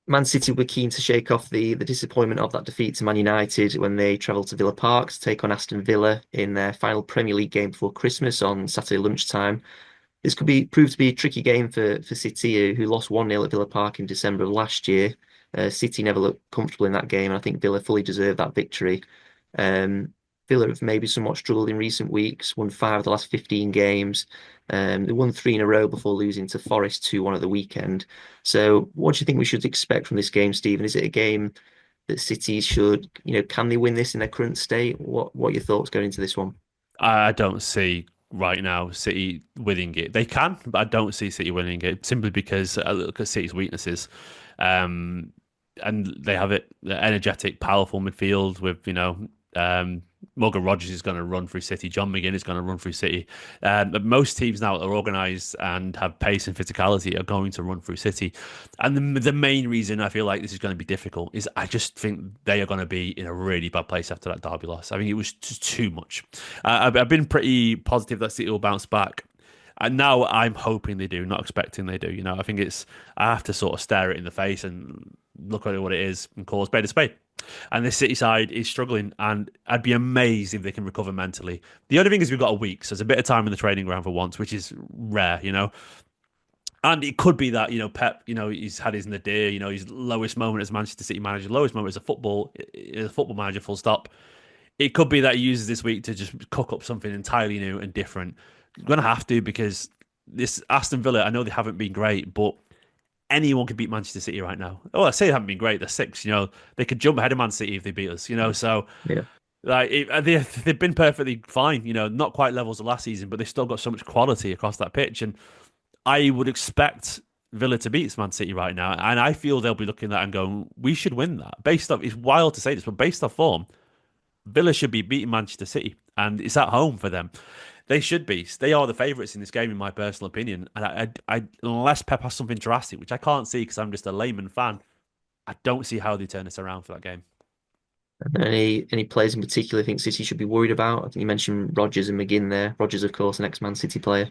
Man City were keen to shake off the disappointment of that defeat to Man United when they travelled to Villa Park to take on Aston Villa in their final Premier League game before Christmas on Saturday lunchtime. This could be prove to be a tricky game for City, who lost 1-0 at Villa Park in December of last year. City never looked comfortable in that game, and I think Villa fully deserved that victory. Um, Villa have maybe somewhat struggled in recent weeks, won 5 of the last 15 games. They won 3 in a row before losing to Forest 2-1 at the weekend. So, what do you think we should expect from this game, Stephen? Is it a game that City should, can they win this in their current state? What are your thoughts going into this one? I don't see right now City winning it. They can, but I don't see City winning it simply because I look at City's weaknesses. Um, and they have it energetic, powerful midfield with Morgan Rogers is going to run through City. John McGinn is going to run through City. But most teams now that are organised and have pace and physicality are going to run through City. And the main reason I feel like this is going to be difficult is I just think they are going to be in a really bad place after that Derby loss. I think it was just too much. I've been pretty positive that City will bounce back. And now I'm hoping they do, not expecting they do. I think I have to sort of stare it in the face and look at what it is and call a spade a spade. And this City side is struggling, and I'd be amazed if they can recover mentally. The only thing is we've got a week, so there's a bit of time in the training ground for once, which is rare. And it could be that, Pep, he's had his nadir, his lowest moment as Manchester City manager, lowest moment as a football manager, full stop. It could be that he uses this week to just cook up something entirely new and different. You're going to have to because this Aston Villa, I know they haven't been great, but anyone could beat Manchester City right now. Oh, I say they haven't been great. They're six. They could jump ahead of Man City if they beat us. So Yeah. like they've been perfectly fine. Not quite levels of last season, but they've still got so much quality across that pitch. And I would expect Villa to beat Man City right now, and I feel they'll be looking at that and going, "We should win that." Based off, it's wild to say this, but based off form, Villa should be beating Manchester City, and it's at home for them. They should be. They are the favourites in this game, in my personal opinion. And unless Pep has something drastic, which I can't see because I'm just a layman fan, I don't see how they turn this around for that game. Any players in particular you think City should be worried about? I think you mentioned Rogers and McGinn there. Rogers, of course, an ex-Man City player.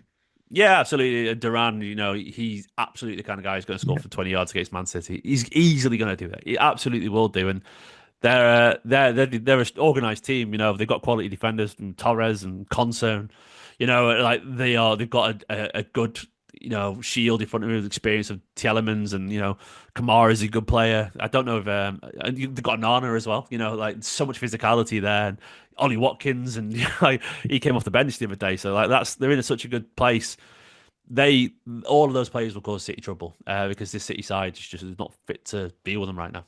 Yeah, absolutely. Duran, he's absolutely the kind of guy who's going to score Yeah. for 20 yards against Man City. He's easily going to do that. He absolutely will do. And they're an organised team. They've got quality defenders from Torres and Conser. Like they've got a good shield in front of him with experience of Tielemans and Kamara is a good player. I don't know if and they've got Nana as well. Like so much physicality there. And Ollie Watkins and like he came off the bench the other day. So like they're in such a good place. They all of those players will cause City trouble because this City side is just not fit to deal with them right now.